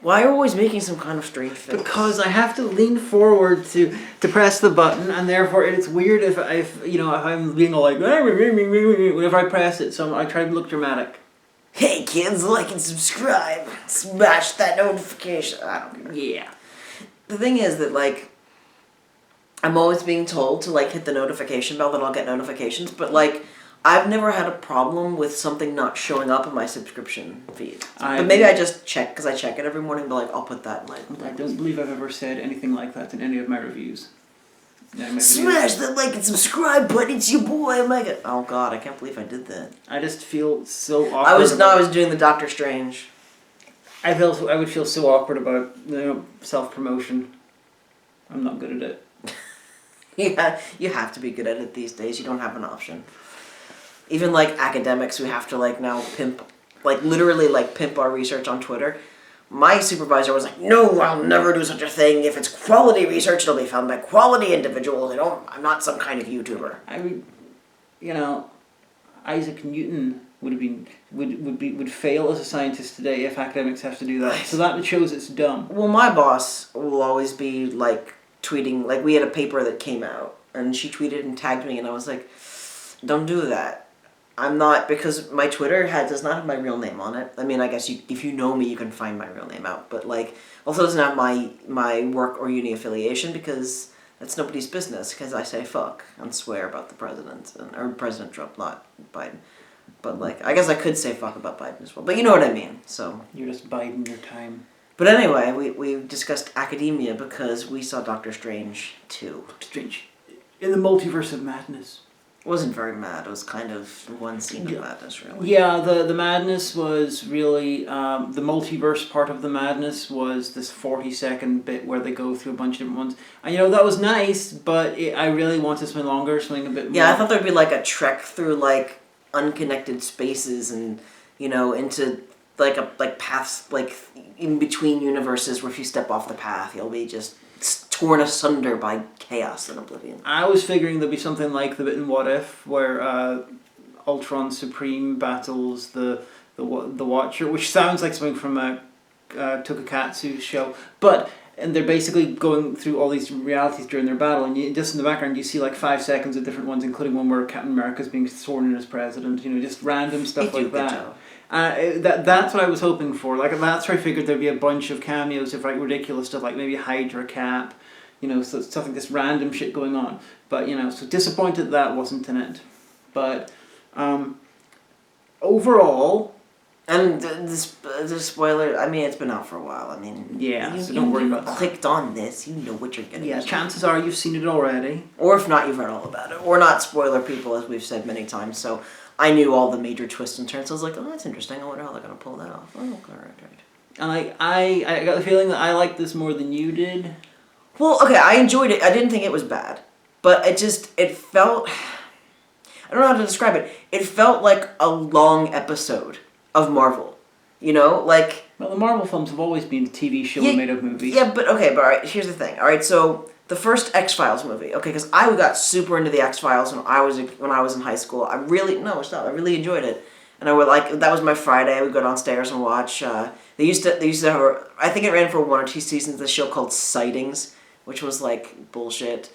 Why are you always making some kind of strange face? Because I have to lean forward to press the button, and therefore it's weird if I'm being all like whenever I press it. So I try to look dramatic. Hey kids, like and subscribe. Smash that notification. I don't care. Yeah. The thing is that, like, I'm always being told to, like, hit the notification bell, then I'll get notifications, but, like, I've never had a problem with something not showing up in my subscription feed. But maybe I just check, because I check it every morning, but, like, I'll put that in my... I don't believe I've ever said anything like that in any of my reviews. Yeah, Smash that like and subscribe button, it's your boy Omega. Oh god, I can't believe I did that. I just feel so awkward. I was doing the Doctor Strange. I would feel so awkward about self-promotion. I'm not good at it. Yeah, you have to be good at it these days. You don't have an option. Even like academics who have to like now pimp, like literally like pimp our research on Twitter. My supervisor was like, "No, I'll never do such a thing. If it's quality research, it'll be found by quality individuals. I'm not some kind of YouTuber." I mean, Isaac Newton would fail as a scientist today if academics have to do that. So that shows it's dumb. Well, my boss will always be like tweeting. Like we had a paper that came out, and she tweeted and tagged me, and I was like, "Don't do that." I'm not, because my Twitter does not have my real name on it. I mean, I guess if you know me, you can find my real name out. But, like, also doesn't have my work or uni affiliation because that's nobody's business. Because I say fuck and swear about the president, or President Trump, not Biden. But, like, I guess I could say fuck about Biden as well. But you know what I mean, so. You're just biding your time. But anyway, we discussed academia because we saw Doctor Strange 2. Strange. In the Multiverse of Madness. It wasn't very mad. It was kind of one scene of madness, really. Yeah, the madness was really... the multiverse part of the madness was this 40-second bit where they go through a bunch of different ones. And, that was nice, but I really want to swing longer, swing a bit more. Yeah, I thought there'd be, like, a trek through, like, unconnected spaces and, into, like paths, like, in between universes where if you step off the path, you'll be just torn asunder by chaos and oblivion. I was figuring there'd be something like the bit in What If, where Ultron Supreme battles the Watcher, which sounds like something from a Tokakatsu show, and they're basically going through all these realities during their battle, and just in the background you see like 5 seconds of different ones, including one where Captain America's being sworn in as president, just random stuff like that. That's what I was hoping for. Like that's where I figured there'd be a bunch of cameos of like ridiculous stuff, like maybe Hydra Cap, so stuff like this random shit going on. But so disappointed that wasn't in it. But overall, and the spoiler. I mean, it's been out for a while. I mean, yeah. So don't worry about that. Clicked on this, you know what you're getting. Yeah, chances are you've seen it already, or if not, you've heard all about it. We're not spoiler people, as we've said many times. So. I knew all the major twists and turns. So I was like, oh, that's interesting. I wonder how they're going to pull that off. Oh, okay, right. And I got the feeling that I liked this more than you did. Well, okay, I enjoyed it. I didn't think it was bad. But it felt... I don't know how to describe it. It felt like a long episode of Marvel. Like... Well, the Marvel films have always been a TV show made of movies. Yeah, but all right, here's the thing. All right, so... The first X-Files movie, okay, because I got super into the X-Files when I was in high school. I really enjoyed it, and I would that was my Friday. I would go downstairs and watch. They used to have I think it ran for 1 or 2 seasons. This show called Sightings, which was like bullshit,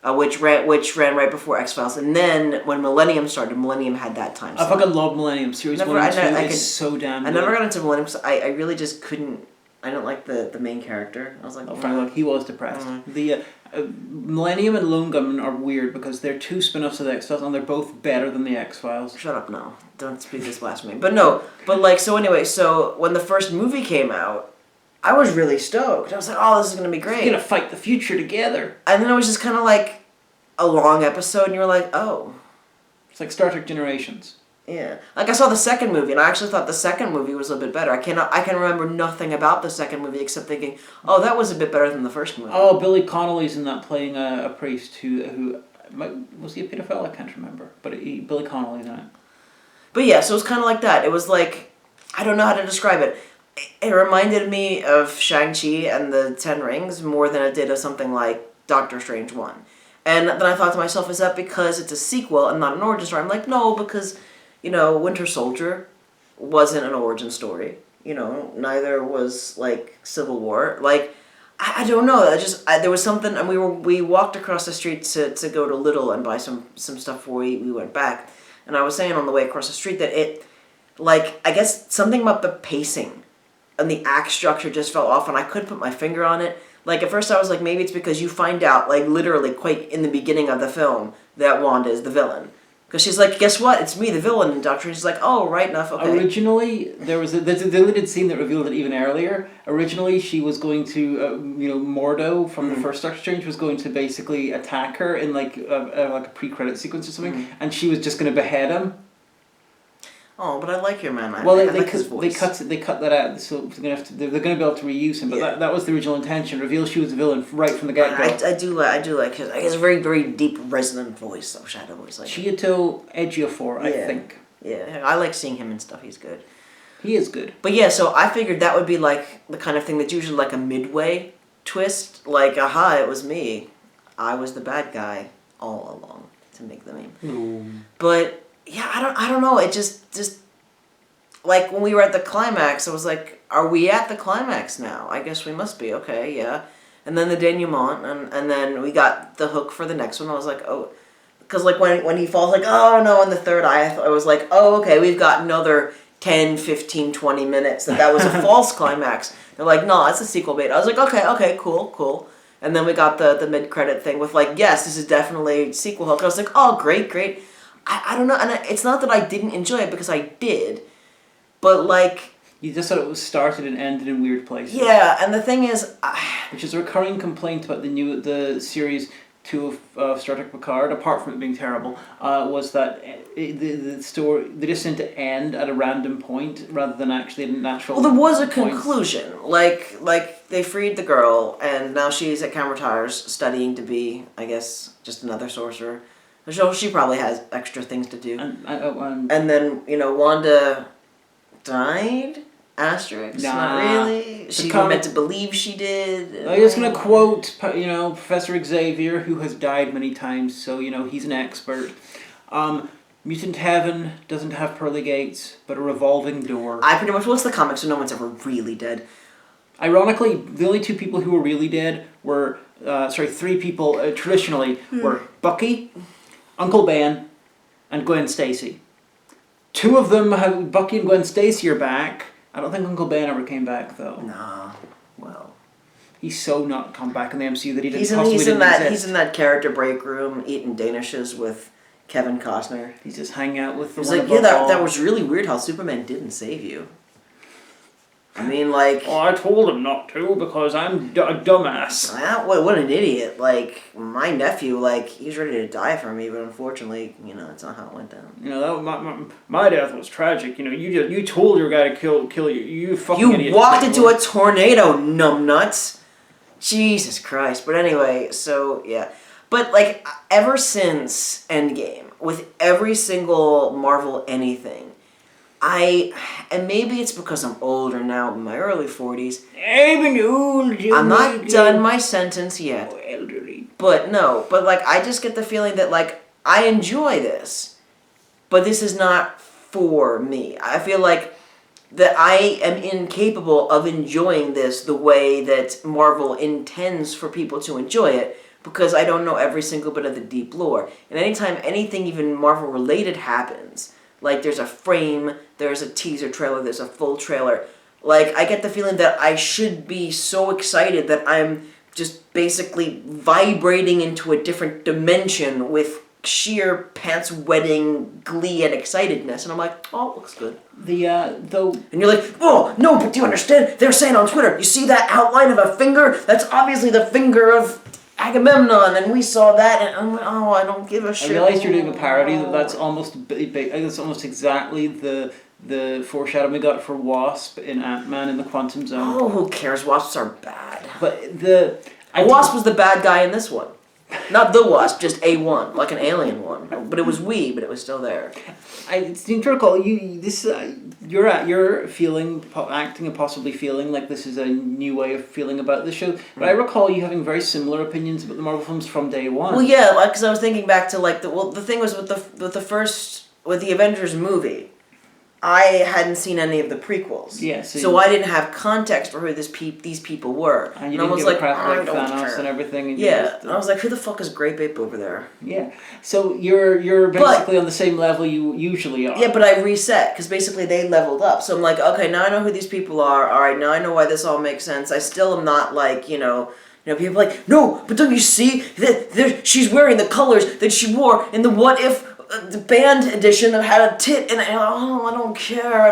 which ran right before X-Files, and then when Millennium started, Millennium had that time. I fucking love Millennium series 1 and 2. It's so damn good. I never got into Millennium because I really just couldn't. I don't like the main character. I was like, frankly, he was depressed. The Millennium and Lone Gunman are weird because they're 2 spin-offs of the X-Files and they're both better than the X-Files. Shut up, no. Don't speak this blasphemy. But no, so when the first movie came out, I was really stoked. I was like, oh, this is going to be great. We're going to fight the future together. And then it was just kind of like a long episode and you were like, oh. It's like Star Trek Generations. Yeah. Like I saw the second movie and I actually thought the second movie was a bit better. I can remember nothing about the second movie except thinking, oh, that was a bit better than the first movie. Oh, Billy Connolly's in that playing a priest who was he a pedophile? I can't remember. But Billy Connolly's in it. But yeah, so it was kind of like that. It was like, I don't know how to describe it. It reminded me of Shang-Chi and the Ten Rings more than it did of something like Doctor Strange 1. And then I thought to myself, is that because it's a sequel and not an origin story? I'm like, no, because... Winter Soldier wasn't an origin story. Neither was like Civil War. Like, I don't know. There was something, and we walked across the street to go to Lidl and buy some stuff before we went back. And I was saying on the way across the street that I guess something about the pacing and the act structure just fell off, and I couldn't put my finger on it. Like, at first I was like, maybe it's because you find out, like, literally quite in the beginning of the film that Wanda is the villain. Because she's like, guess what? It's me, the villain. And Doctor Strange is like, oh, right enough, okay. Originally, there's a deleted scene that revealed it even earlier. Originally, she was going to, Mordo from the first Doctor Strange was going to basically attack her in like a pre-credit sequence or something, and she was just going to behead him. Oh, but I like your man. I like his voice. They cut that out, so they're going to be able to reuse him. But that was the original intention. Reveal she was the villain right from the get go. I do like his. He has a very very deep resonant voice. Though Shadow is like. Chiwetel Ejiofor, I think. Yeah, I like seeing him and stuff. He's good. He is good. But yeah, so I figured that would be like the kind of thing that's usually like a midway twist. Like, aha, it was me. I was the bad guy all along to make the meme. But yeah, I don't know. It just like when we were at the climax, I was like, are we at the climax now? I guess we must be. Okay, yeah. And then the denouement, and then we got the hook for the next one. I was like, oh, because like when he falls, like, oh no, in the third eye, I was like, oh, okay, we've got another 10, 15, 20 minutes that was a false climax. They're like, no, that's a sequel bait. I was like, okay, cool. And then we got the mid-credit thing with like, yes, this is definitely sequel hook. I was like, oh, great. I don't know, and it's not that I didn't enjoy it because I did, but like... You just thought it was started and ended in weird places. Yeah, and the thing is... Which is a recurring complaint about the series 2 of Star Trek Picard, apart from it being terrible, was that the story, they just seemed to end at a random point rather than actually a natural... Well, there was a conclusion. Like, they freed the girl, and now she's at Kamar-Tars studying to be, I guess, just another sorcerer. So she probably has extra things to do. And then, Wanda died? Asterisk? Nah. Not really. She meant to believe she did. I'm just going to quote, Professor Xavier, who has died many times, so, he's an expert. Mutant Heaven doesn't have pearly gates, but a revolving door. I pretty much, what's the comic, so no one's ever really dead. Ironically, the only 2 people who were really dead were, 3 people traditionally were Bucky, Uncle Ben, and Gwen Stacy. 2 of them, Bucky and Gwen Stacy, are back. I don't think Uncle Ben ever came back, though. Nah, well... He's so not come back in the MCU that he didn't he's in that character break room eating Danishes with Kevin Costner. He's just hanging out with the He's one like, above all. that was really weird how Superman didn't save you. I mean, like... Oh, I told him not to because I'm a dumbass. What an idiot. Like, my nephew, he's ready to die for me, but unfortunately, that's not how it went down. My death was tragic. You told your guy to kill you. You fucking idiot. You walked into a tornado, numbnuts. Jesus Christ. But anyway, so, yeah. But, ever since Endgame, with every single Marvel anything, and maybe it's because I'm older now, in my early 40s. I'm not done my sentence yet. Elderly. But I just get the feeling that, I enjoy this, but this is not for me. I feel like that I am incapable of enjoying this the way that Marvel intends for people to enjoy it, because I don't know every single bit of the deep lore. And anytime anything even Marvel related happens, there's a frame, there's a teaser trailer, there's a full trailer, I get the feeling that I should be so excited that I'm just basically vibrating into a different dimension with sheer pants-wetting glee and excitedness. And I'm like, oh, it looks good. And you're like, oh, no, but do you understand? They're saying on Twitter, you see that outline of a finger? That's obviously the finger of Agamemnon, and we saw that, and I'm like, oh, I don't give a shit. I realized you're doing a parody. That's almost exactly the foreshadowing we got for Wasp in Ant-Man in the Quantum Zone. Oh, who cares? Wasps are bad. But Wasp was the bad guy in this one. Not the Wasp, just a one, like an alien one. But it was but it was still there. I seem to recall you're feeling, acting and possibly feeling like this is a new way of feeling about the show. But I recall you having very similar opinions about the Marvel films from day one. Well, yeah, because I was thinking back to the thing was with the Avengers movie. I hadn't seen any of the prequels. Yeah, so I didn't have context for who these people were. And you I didn't was give a like, crap I about don't Thanos care. and everything. And Yeah, and I was like, who the fuck is Grape Ape over there? Yeah. So you're basically on the same level you usually are. Yeah, but I reset, because basically they leveled up. So I'm like, okay, now I know who these people are. All right, now I know why this all makes sense. I still am not like, people are like, no, but don't you see that she's wearing the colors that she wore in the What If the band edition that had a tit, and I don't care.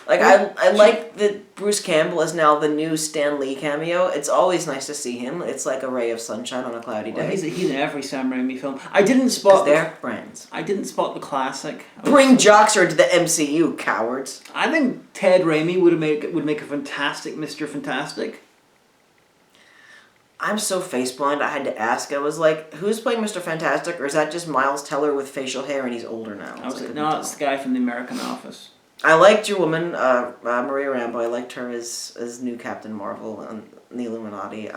Like, I like that Bruce Campbell is now the new Stan Lee cameo. It's always nice to see him. It's like a ray of sunshine on a cloudy day. Well, he's in every Sam Raimi film. I didn't spot... they're friends. I didn't spot the classic. Bring Joxer into the MCU, cowards. I think Ted Raimi would make a fantastic Mr. Fantastic. I'm so face blind, I had to ask. I was like, who's playing Mr. Fantastic, or is that just Miles Teller with facial hair and he's older now? I was like, no, it's the guy from the American Office. I liked your woman, Maria Rambeau. I liked her as new Captain Marvel and the Illuminati.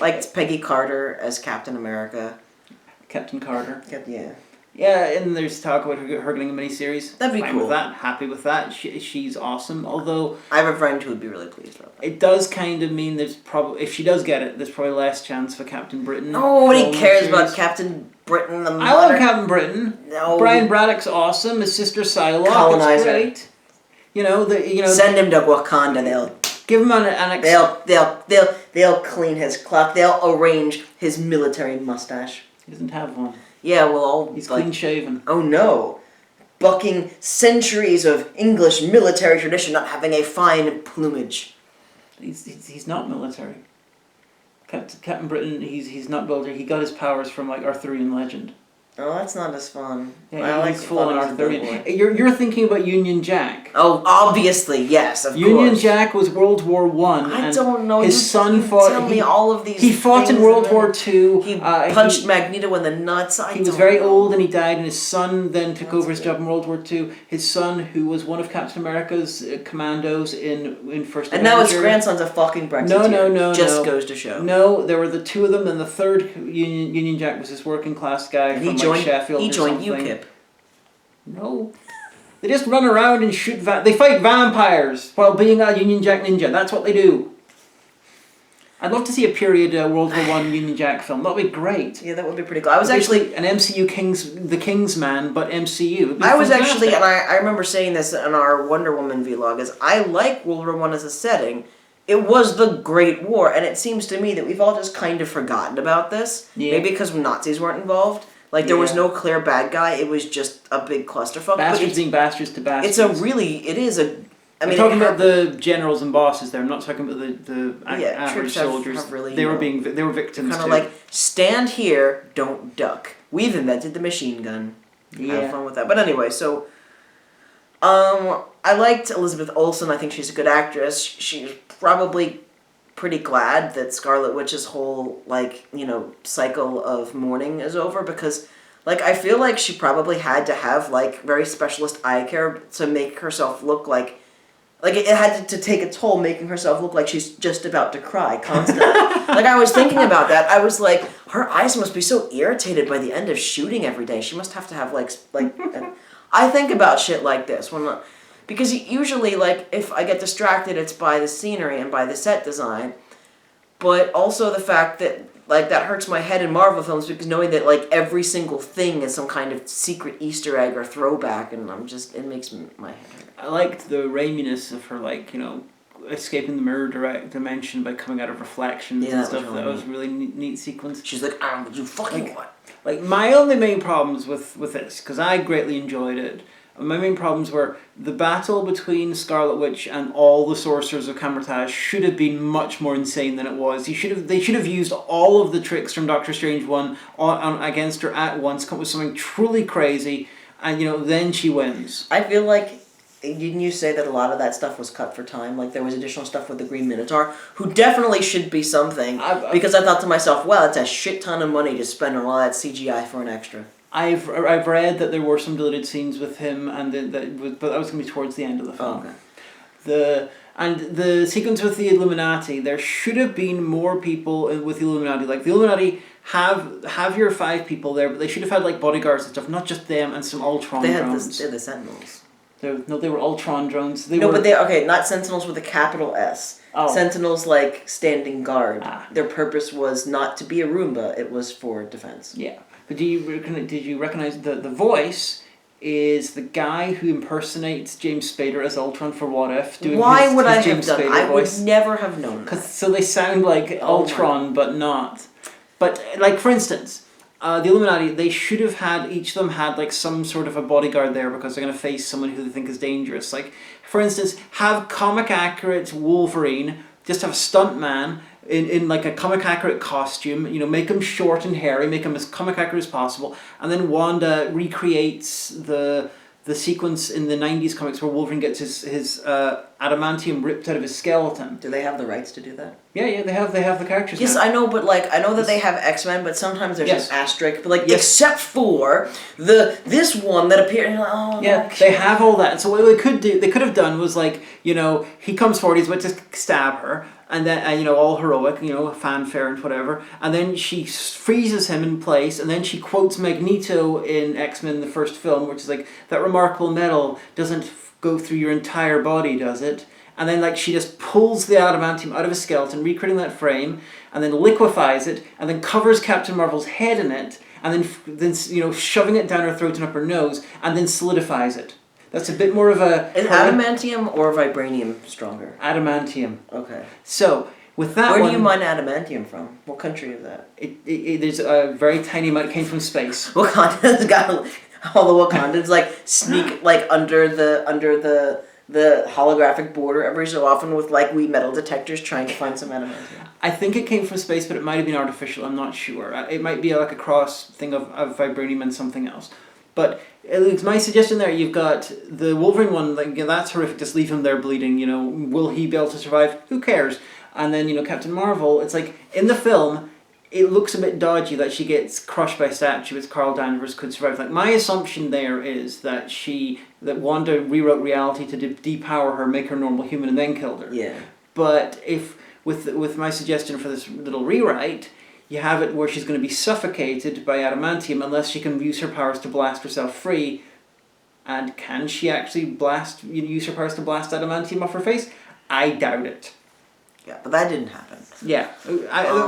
Liked Peggy Carter as Captain America. Captain Carter. Yeah. Yeah, and there's talk about her getting a miniseries. That'd be Fine cool. With that, happy with that. She's awesome. Although I have a friend who would be really pleased about that. it does kind of mean there's probably, if she does get it, there's probably less chance for Captain Britain. Nobody cares about Captain Britain. I love Captain Britain. No. Brian Braddock's awesome. His sister Psylocke. Colonizer. It's great. Send him to Wakanda. They'll give him they'll clean his clock. They'll arrange his military mustache. He doesn't have one. Yeah, well, all he's clean shaven. Oh no, bucking centuries of English military tradition, not having a fine plumage. He's not military. Captain Britain. He's not military. He got his powers from like Arthurian legend. Oh, that's not as fun. Yeah, I like full on Arthurian. You're thinking about Union Jack. Oh, obviously, yes, of course. Union Jack was World War One. I don't know. His son fought. Tell me all of these. He fought in World War Two. He punched Magneto in the nuts. He was very old and he died, and his son then took over his job in World War Two. His son, who was one of Captain America's commandos in First Avenger. And now his grandson's a fucking Brexiteer. No. Just goes to show. No, there were the two of them, and the third Union Jack was this working class guy from Sheffield. He joined UKIP. No. They just run around and shoot they fight vampires while being a Union Jack ninja. That's what they do. I'd love to see a period World War One Union Jack film. That would be great. Yeah, that would be pretty cool. I was actually an MCU Kingsman, but MCU. I was actually, and I remember saying this in our Wonder Woman vlog, is I like World War One as a setting. It was the Great War, and it seems to me that we've all just kind of forgotten about this. Yeah. Maybe because Nazis weren't involved. Like, there was no clear bad guy. It was just a big clusterfuck. Bastards being bastards to bastards. I'm talking about the generals and bosses there. I'm not talking about the average soldiers. They were victims kind of like, stand here, don't duck. We've invented the machine gun. Yeah. Have fun with that. But anyway, so I liked Elizabeth Olsen. I think she's a good actress. She's probably pretty glad that Scarlet Witch's whole, cycle of mourning is over, because, I feel like she probably had to have, very specialist eye care to make herself look like it had to take a toll making herself look like she's just about to cry constantly. I was thinking about that. I was like, her eyes must be so irritated by the end of shooting every day. She must have to have, I think about shit like this because usually, if I get distracted, it's by the scenery and by the set design, but also the fact that, that hurts my head in Marvel films, because knowing that, every single thing is some kind of secret Easter egg or throwback, and it makes my head hurt. I liked the raininess of her, escaping the mirror dimension by coming out of reflections and stuff. That was a really neat sequence. She's like, you fucking what? My only main problems with this, because I greatly enjoyed it, my main problems were the battle between Scarlet Witch and all the sorcerers of Kamar-Taj should have been much more insane than it was. They should have used all of the tricks from Doctor Strange 1 against her at once, come up with something truly crazy, and then she wins. I feel like, didn't you say that a lot of that stuff was cut for time? There was additional stuff with the Green Minotaur, who definitely should be something, because I thought to myself, wow, that's a shit ton of money to spend on all that CGI for an extra. I've read that there were some deleted scenes with him, but that was going to be towards the end of the film. Oh, okay. And the sequence with the Illuminati, there should have been more people with the Illuminati. Like, the Illuminati have your 5 people there, but they should have had, like, bodyguards and stuff, not just them and some Ultron drones. They're the Sentinels. They were Ultron drones. But not Sentinels with a capital S. Oh. Sentinels, like, standing guard. Ah. Their purpose was not to be a Roomba, it was for defense. Yeah. But did you recognize the voice is the guy who impersonates James Spader as Ultron for What If? Why would I have James done? Spader I voice? would never have known that. So they sound like Ultron, but not. But, like, for instance, the Illuminati, they should have had, each of them had, like, some sort of a bodyguard there because they're going to face someone who they think is dangerous. Like, for instance, have comic-accurate Wolverine, just have a stuntman in like, a comic-accurate costume, you know, make him short and hairy, make him as comic-accurate as possible, and then Wanda recreates the sequence in the 90s comics where Wolverine gets his adamantium ripped out of his skeleton. Do they have the rights to do that? Yeah, they have the characters. Yes, now. I know, but like I know that they have X-Men, but sometimes there's Yes. an asterisk. But like Yes. except for this one that appeared. And oh, Yeah, okay. they have all that. So what they could have done was, like, you know, he comes forward, he's about to stab her, and then you know, all heroic, you know, fanfare and whatever, and then she freezes him in place, and then she quotes Magneto in X-Men the first film, which is like, that remarkable metal doesn't go through your entire body, does it? And then, like, she just pulls the adamantium out of his skeleton, recreating that frame, and then liquefies it, and then covers Captain Marvel's head in it, and then you know, shoving it down her throat and up her nose, and then solidifies it. That's a bit more of a... Is adamantium or vibranium stronger? Adamantium. Okay. So, with that Where one... do you mine adamantium from? What country is that? There's a very tiny amount. It came from space. Wakanda's got all the Wakandans like sneak like under the holographic border every so often with like wee metal detectors trying to find some adamantium. I think it came from space, but it might have been artificial. I'm not sure. It might be like a cross thing of vibranium and something else. But it's my suggestion there. You've got the Wolverine one. Like, that's horrific. Just leave him there bleeding. You know, will he be able to survive? Who cares? And then, you know, Captain Marvel. It's like in the film, it looks a bit dodgy that she gets crushed by a statue, which Carl Danvers could survive. Like, my assumption there is that Wanda rewrote reality to depower her, make her normal human, and then killed her. Yeah. But if with my suggestion for this little rewrite, you have it where she's going to be suffocated by adamantium unless she can use her powers to blast herself free. And can she actually use her powers to blast adamantium off her face? I doubt it. Yeah, but that didn't happen. Yeah,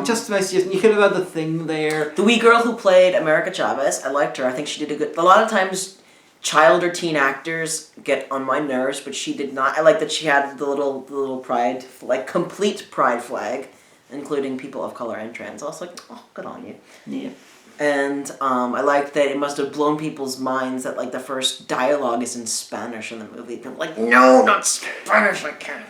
just my suggestion. You could have had the Thing there. The wee girl who played America Chavez, I liked her. I think she did a good... A lot of times, child or teen actors get on my nerves, but she did not. I like that she had the little pride, like complete pride flag, including people of color and trans. I was like, oh, good on you. Yeah. And I liked that it must have blown people's minds that like the first dialogue is in Spanish in the movie. They're like, no, not Spanish, I can't.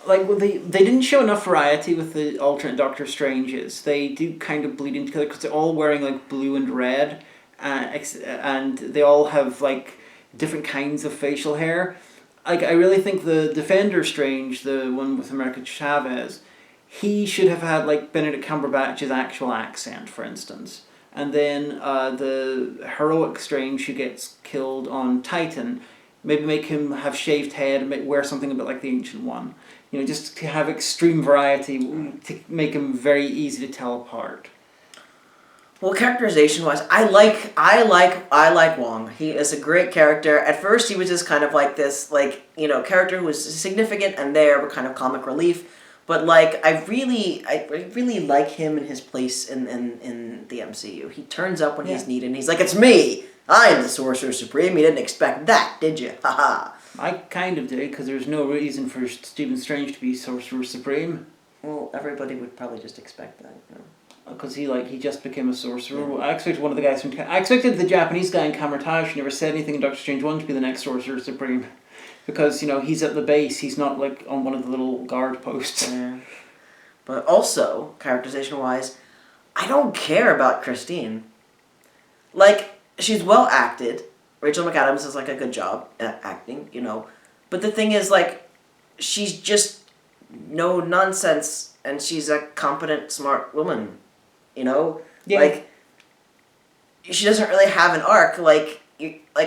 Like, well, they didn't show enough variety with the alternate Doctor Stranges. They do kind of bleed into together because they're all wearing like blue and red, and they all have like different kinds of facial hair. Like, I really think the Defender Strange, the one with America Chavez, he should have had like Benedict Cumberbatch's actual accent, for instance. And then the heroic Strange who gets killed on Titan, maybe make him have shaved head and wear something a bit like the Ancient One. You know, just to have extreme variety to make him very easy to tell apart. Well, characterization-wise, I like Wong. He is a great character. At first, he was just kind of like this, like, you know, character who was significant and there, but kind of comic relief. But like, I really like him and his place in the MCU. He turns up when he's needed, and he's like, "It's me. I'm the Sorcerer Supreme. You didn't expect that, did you? Haha." I kind of did, because there's no reason for Stephen Strange to be Sorcerer Supreme. Well, everybody would probably just expect that, you know. Because he just became a sorcerer. Yeah. I expected one of the guys I expected the Japanese guy in Kamertage who never said anything in Doctor Strange 1 to be the next Sorcerer Supreme. Because, you know, he's at the base, he's not like on one of the little guard posts. Yeah. But also, characterization-wise, I don't care about Christine. Like, she's well acted. Rachel McAdams does like a good job at acting, you know. But the thing is, like, she's just no nonsense, and she's a competent, smart woman, you know. Yeah. Like, she doesn't really have an arc. Like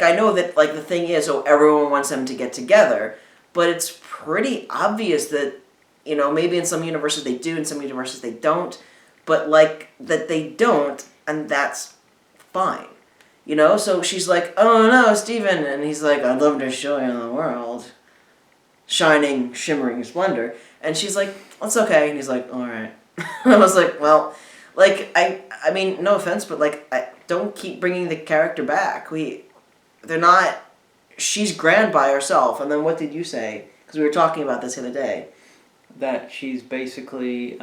I know that like the thing is, everyone wants them to get together, but it's pretty obvious that, you know, maybe in some universes they do, in some universes they don't, but like that they don't, and that's fine. You know, so she's like, "Oh no, Steven," and he's like, "I'd love to show you the world, shining, shimmering splendor," and she's like, "That's okay," and he's like, "All right." I was like, well, like I mean, no offense, but like, don't keep bringing the character back. They're not. She's grand by herself, and then what did you say? Because we were talking about this the other day. That she's basically,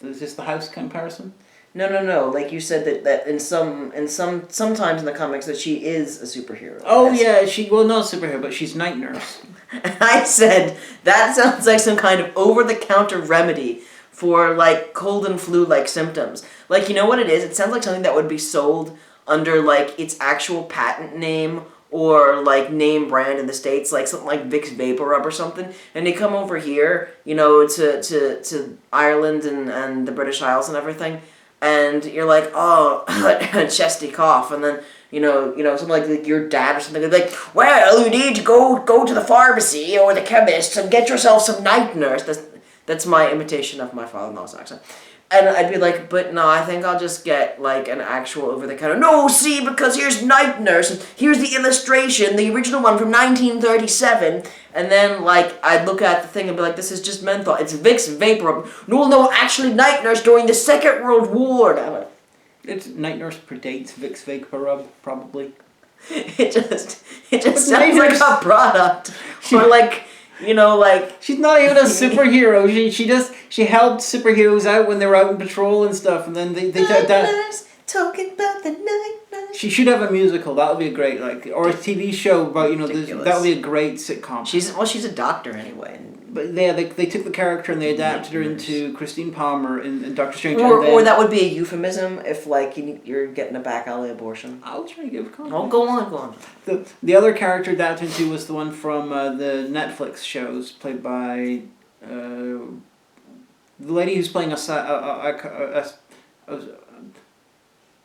is this the house comparison? No. Like you said that sometimes in the comics that she is a superhero. Oh yeah, not a superhero, but she's night nurse. And I said that sounds like some kind of over-the-counter remedy for like cold and flu-like symptoms. Like, you know what it is? It sounds like something that would be sold under like its actual patent name or like name brand in the States, like something like Vicks Vapor Rub or something, and they come over here, you know, to Ireland and the British Isles and everything, and you're like, oh, chesty cough, and then you know, something like your dad or something, like, well, you need to go to the pharmacy or the chemist and get yourself some night nurse. That's my imitation of my father-in-law's accent. And I'd be like, but no, I think I'll just get, like, an actual over-the-counter. No, see, because here's Night Nurse, and here's the illustration, the original one from 1937. And then, like, I'd look at the thing and be like, this is just menthol. It's Vicks Vapor. No, actually Night Nurse during the Second World War. It's Night Nurse predates Vicks Vapor Rub, probably. It just sounds like a product. Or, like... You know, like... She's not even a superhero. She helped superheroes out when they were out in patrol and stuff, and then they talking about the night nurse. She should have a musical. That would be a great, like, or a TV show about, you know, that would be a great sitcom. She's a doctor anyway. But yeah, they took the character and they adapted her into Christine Palmer in Doctor Strange. Or that would be a euphemism if, like, you're getting a back alley abortion. I'll try to give a comment. Oh, go on. The other character adapted into was the one from the Netflix shows, played by the lady who's playing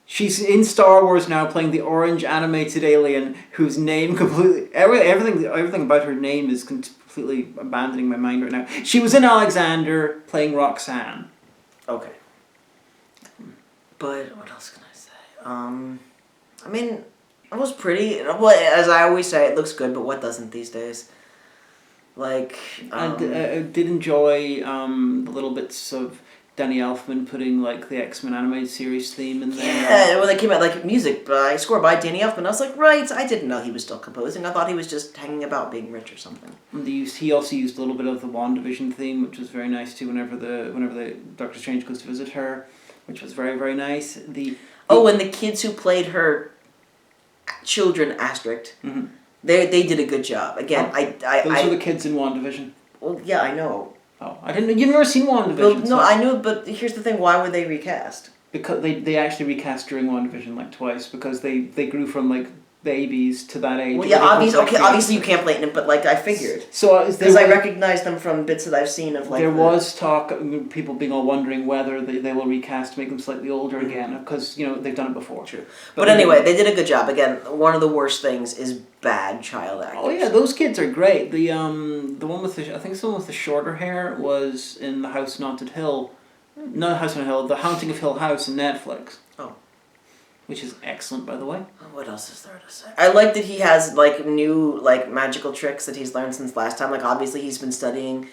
she's in Star Wars now, playing the orange animated alien whose name completely everything about her name is completely abandoning my mind right now. She was in Alexander playing Roxanne. Okay. But what else can I say? I mean, it was pretty. Well, as I always say, it looks good, but what doesn't these days? Like, I did enjoy the little bits of Danny Elfman putting like the X-Men animated series theme in there. Yeah, when they came out, like music score by Danny Elfman, I was like, right, I didn't know he was still composing. I thought he was just hanging about being rich or something. And he also used a little bit of the WandaVision theme, which was very nice too. Whenever the Doctor Strange goes to visit her, which was very, very nice. And the kids who played her children asterisk. Mm-hmm. They did a good job. Again, those are the kids in WandaVision. Well, yeah, I know. Oh, I didn't. You've never seen WandaVision? Well, no, I knew, but here's the thing: why would they recast? Because they actually recast during WandaVision like twice because they grew from like babies to that age. Well, yeah, obviously you can't blame them, but like I figured. So because I recognize them from bits that I've seen of like. There was talk, people being all wondering whether they will recast to make them slightly older again because they've done it before. True, but anyway, they did a good job. Again, one of the worst things is bad child actors. Oh yeah, those kids are great. The one with I think someone with the shorter hair was in The House on Haunted Hill, not House on Hill, The Haunting of Hill House on Netflix. Oh. Which is excellent, by the way. What else is there to say? I like that he has like new like magical tricks that he's learned since last time. Like obviously he's been studying,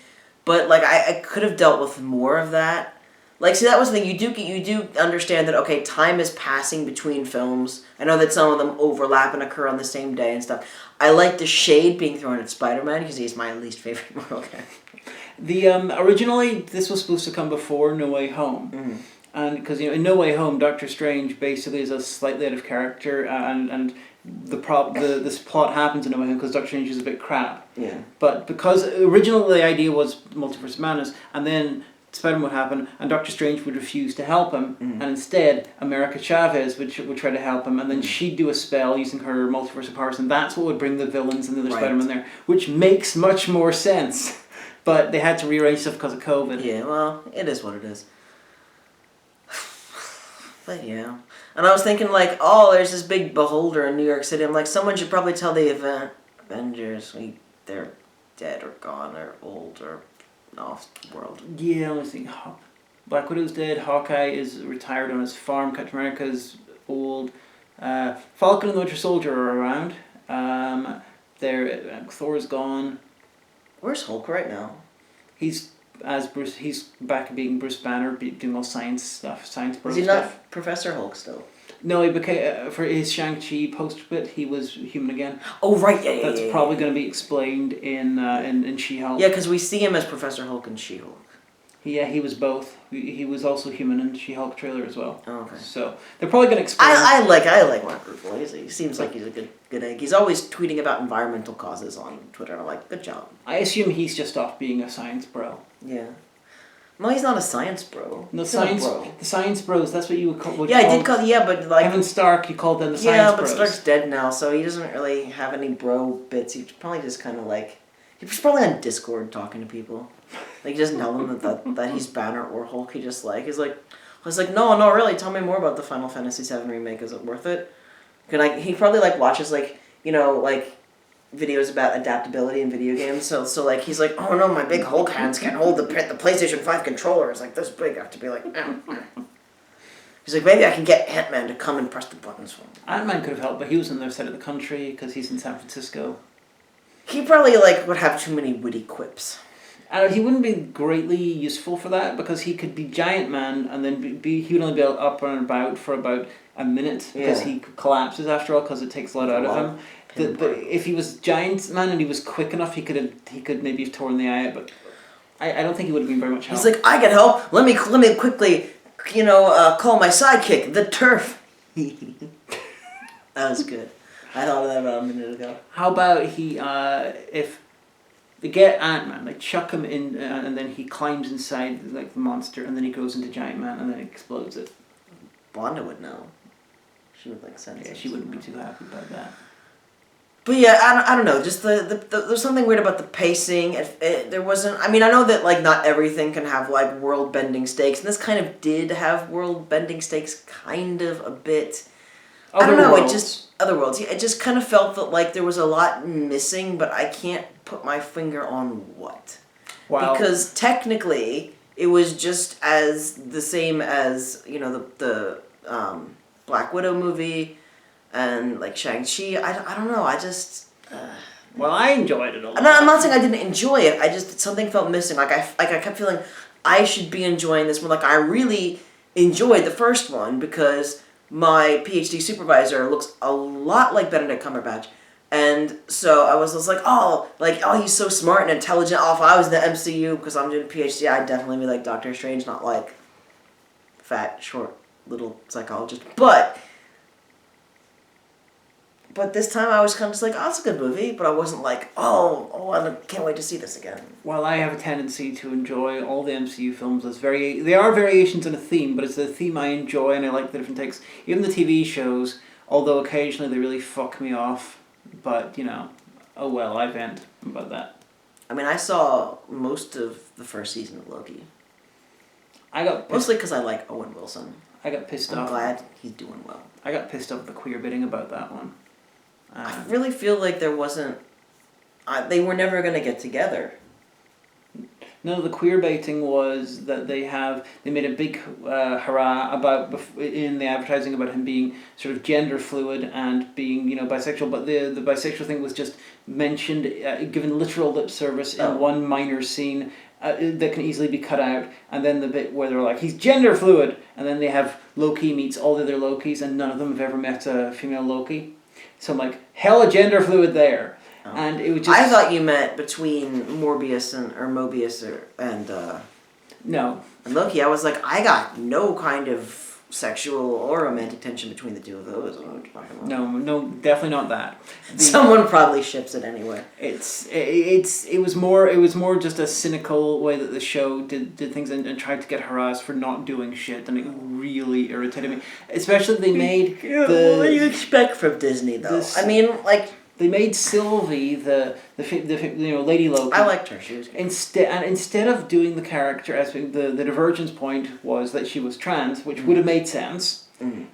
but like I could have dealt with more of that. Like see that was the thing you do understand that okay time is passing between films. I know that some of them overlap and occur on the same day and stuff. I like the shade being thrown at Spider-Man because he's my least favorite Marvel character. The originally this was supposed to come before No Way Home. Mm-hmm. And because in No Way Home, Doctor Strange basically is a slightly out of character, and this plot happens in No Way Home because Doctor Strange is a bit crap. Yeah. But because originally the idea was Multiverse of Madness, and then Spider-Man would happen, and Doctor Strange would refuse to help him, and instead America Chavez would try to help him, and then she'd do a spell using her multiverse of powers, and that's what would bring the villains and the other Spider-Man there, which makes much more sense. But they had to rearrange stuff because of COVID. Yeah, well, it is what it is. But yeah. And I was thinking like, oh, there's this big beholder in New York City. I'm like, someone should probably tell the Avengers they're dead or gone or old or off the world. Yeah, I think Black Widow's dead. Hawkeye is retired on his farm. Captain America's old. Falcon and the Winter Soldier are around. Thor's gone. Where's Hulk right now? He's as Bruce. He's back being Bruce Banner, doing all science stuff, science bro Is he stuff. not Professor Hulk still? No, he became for his Shang-Chi post bit. He was human again. Oh right, yeah. That's probably going to be explained in She-Hulk. Yeah, because we see him as Professor Hulk in She-Hulk. Yeah, he was both. He was also human in She-Hulk trailer as well. Oh, okay. So they're probably going to explain. I like Mark Ruffalo. He seems like he's a good egg. He's always tweeting about environmental causes on Twitter. And I'm like, good job. I assume he's just off being a science bro. Yeah. No, he's not a science bro. No, he's science. a bro. The science bros. That's what you would call. Yeah, I did call. Yeah, but like Evan Stark, you called them the science yeah, but bros. Stark's dead now, so he doesn't really have any bro bits. He's probably just kind of like he's probably on Discord talking to people. Like he doesn't tell them that he's Banner or Hulk. He just like he's like, I was like, no, really. Tell me more about the Final Fantasy VII remake. Is it worth it? He probably like watches like videos about adaptability in video games. So like he's like, oh no, my big Hulk hands can't hold the PlayStation 5 controller. It's like this big. I have to be like. He's like, maybe I can get Ant-Man to come and press the buttons for me. Ant-Man could have helped, but he was on their side of the country because he's in San Francisco. He probably would have too many witty quips. He wouldn't be greatly useful for that because he could be Giant Man and then he would only be up and about for about a minute because he collapses after all because it takes a lot out of him. If he was Giant Man and he was quick enough, he could maybe have torn the eye out, but I don't think he would have been very much help. He's like, I can help. Let me quickly, call my sidekick, the Turf. That was good. I thought of that about a minute ago. How about if they get Ant-Man, like chuck him in, and then he climbs inside like the monster, and then he goes into Giant Man, and then explodes it. Wanda would know. She would sense. Yeah, she wouldn't be too happy about that. But yeah, I don't know. Just there's something weird about the pacing. There wasn't. I mean, I know that not everything can have world bending stakes, and this kind of did have world bending stakes, kind of a bit. I don't know. Other worlds. It just kind of felt that there was a lot missing, but I can't put my finger on what. Wow. Because technically, it was just as the same as the Black Widow movie, and Shang-Chi. I don't know. I just. Well, I enjoyed it a lot. No, I'm not saying I didn't enjoy it. I just something felt missing. I kept feeling I should be enjoying this more. I really enjoyed the first one because my PhD supervisor looks a lot like Benedict Cumberbatch. And so I was just he's so smart and intelligent. If I was in the MCU because I'm doing a PhD, I'd definitely be like Doctor Strange, not fat, short, little psychologist. But this time I was kind of just it's a good movie, but I wasn't I can't wait to see this again. Well, I have a tendency to enjoy all the MCU films as they are variations on a theme, but it's a theme I enjoy and I like the different takes. Even the TV shows, although occasionally they really fuck me off, but oh well, I vent about that. I mean, I saw most of the first season of Loki. Mostly because I like Owen Wilson. I got pissed off. I'm glad he's doing well. I got pissed off at the queer bidding about that one. I really feel like there wasn't. They were never going to get together. No, the queer baiting was that they made a big hurrah in the advertising about him being sort of gender fluid and being bisexual, but the bisexual thing was just mentioned, given literal lip service in one minor scene that can easily be cut out, and then the bit where they're like, he's gender fluid, and then they have Loki meets all the other Lokis, and none of them have ever met a female Loki. So I'm like, hella gender fluid there. Oh. And it was just... I thought you meant between Mobius and no. And Loki. I was like, I got no kind of sexual or romantic tension between the two of those. No, definitely not that. Someone probably ships it anyway. It was more just a cynical way that the show did things and tried to get harassed for not doing shit, and it really irritated me. Especially they made what do you expect from Disney though? They made Sylvie the Lady Loki. I liked her. She was good. Instead of doing the character as the divergence point was that she was trans, which would have made sense. Mm.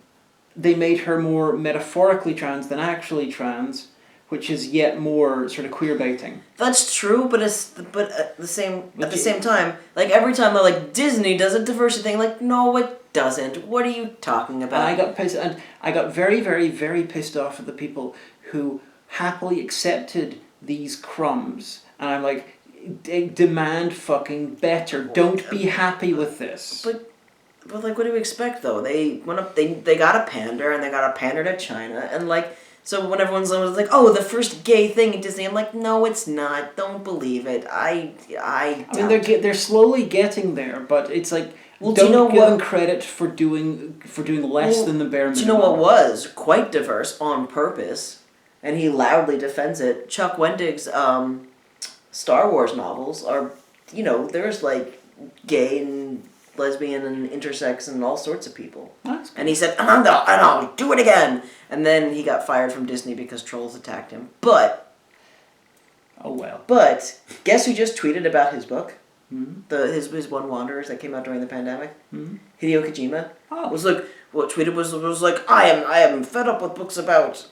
They made her more metaphorically trans than actually trans, which is yet more sort of queer baiting. That's true, but at the same time, like every time they're like Disney does a diversity thing, like no, it doesn't. What are you talking about? And I got pissed, and I got very, very, very pissed off at the people who happily accepted these crumbs, and I'm like, demand fucking better. Don't be happy with this. But like, what do you expect though? They went up. They got a pander, and they got a pander to China, and like. So when everyone's like, "Oh, the first gay thing in Disney," I'm like, "No, it's not. Don't believe it. I mean, they're slowly getting there, but it's like, well, don't give them credit for doing less than the bare minimum. Do you know what was quite diverse on purpose, and he loudly defends it? Chuck Wendig's Star Wars novels are, there's like gay and lesbian and intersex and all sorts of people. That's cool. And he said, and I'll do it again. And then he got fired from Disney because trolls attacked him. But... Oh, well. But, guess who just tweeted about his book? Mm-hmm. His One Wanderers that came out during the pandemic? Mm-hmm. Hideo Kojima. Oh. Was like... What tweeted was like, I am fed up with books about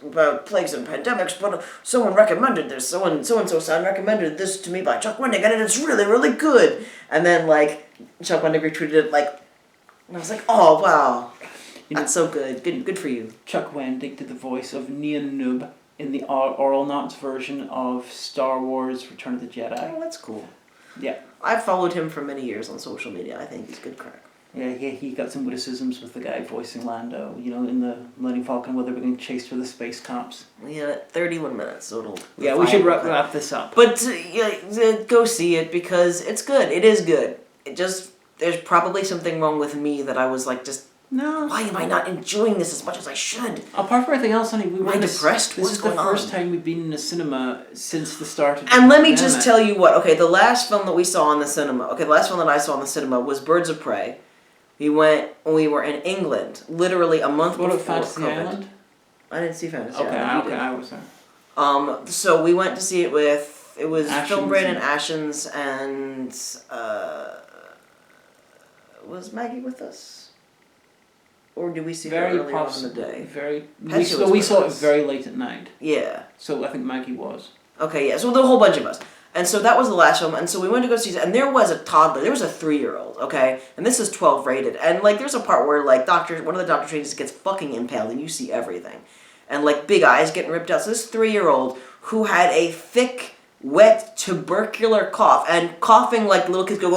plagues and pandemics, but someone recommended this. So-and-so son recommended this to me by Chuck Wendig, and it's really, really good. And then, like, Chuck Wendig retweeted it, like... And I was like, oh, wow. That's so good. Good for you. Chuck Wendig did the voice of Nien Nunb in the Oral Knots version of Star Wars Return of the Jedi. Oh, that's cool. Yeah. I've followed him for many years on social media. I think he's good crack. Yeah, he got some witticisms with the guy voicing Lando, in the Millennium Falcon where they were being chased through the space cops. Yeah, 31 minutes, so it'll... Yeah, we should wrap this up. But go see it because it's good. It is good. There's probably something wrong with me that I was like, no. Why am I not enjoying this as much as I should? Apart from everything else, honey, Am I depressed? This is the first time we've been in a cinema since the start of the And let me pandemic. just tell you what, okay, the last film that I saw in the cinema was Birds of Prey. We went when we were in England, literally a month before Fantasy COVID. Island? I didn't see Fantasy Okay, Island. I was there. So we went to see it with, it was Ashens Film Brain and Ashens and, was Maggie with us? Or did we see her earlier on in the day? We saw it very late at night. Yeah. So I think Maggie was. Okay, yeah, so the whole bunch of us. And so that was the last film, and so we went to go see it, and there was a toddler, there was a 3-year-old, okay? And this is 12 rated, and like there's a part where like one of the doctor trainers gets fucking impaled, and you see everything. And like big eyes getting ripped out. So this 3-year-old who had a thick, wet, tubercular cough, and coughing like little kids go,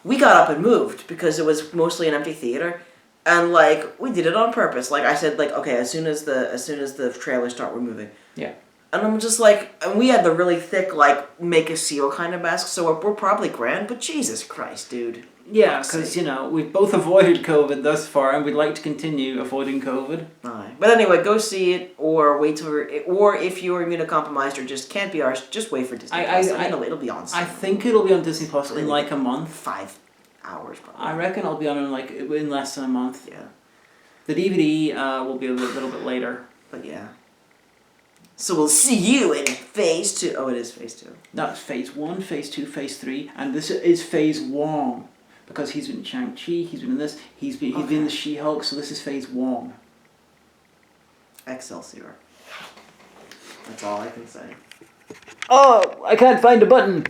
we got up and moved, because it was mostly an empty theater. And like, we did it on purpose. Like I said, like, okay, as soon as the trailers start, we're moving. Yeah. And I'm just like, and we had the really thick, like, make a seal kind of mask, so we're probably grand, but Jesus Christ, dude. Yeah, because, we've both avoided COVID thus far, and we'd like to continue avoiding COVID. Aye. But anyway, go see it, or wait or if you're immunocompromised or just can't be arsed, just wait for Disney Plus. It'll be on soon. I think it'll be on Disney Plus in like a month. 5 hours, probably. I reckon it'll be on in less than a month. Yeah. The DVD will be a little bit later. But yeah. So we'll see you in Phase 2. Oh, it is Phase 2. No, it's Phase 1, Phase 2, Phase 3, and this is Phase Wong. Because he's been in Shang-Chi, he's been in this, he's been in the She-Hulk, so this is Phase Wong. Excelsior. That's all I can say. Oh, I can't find a button.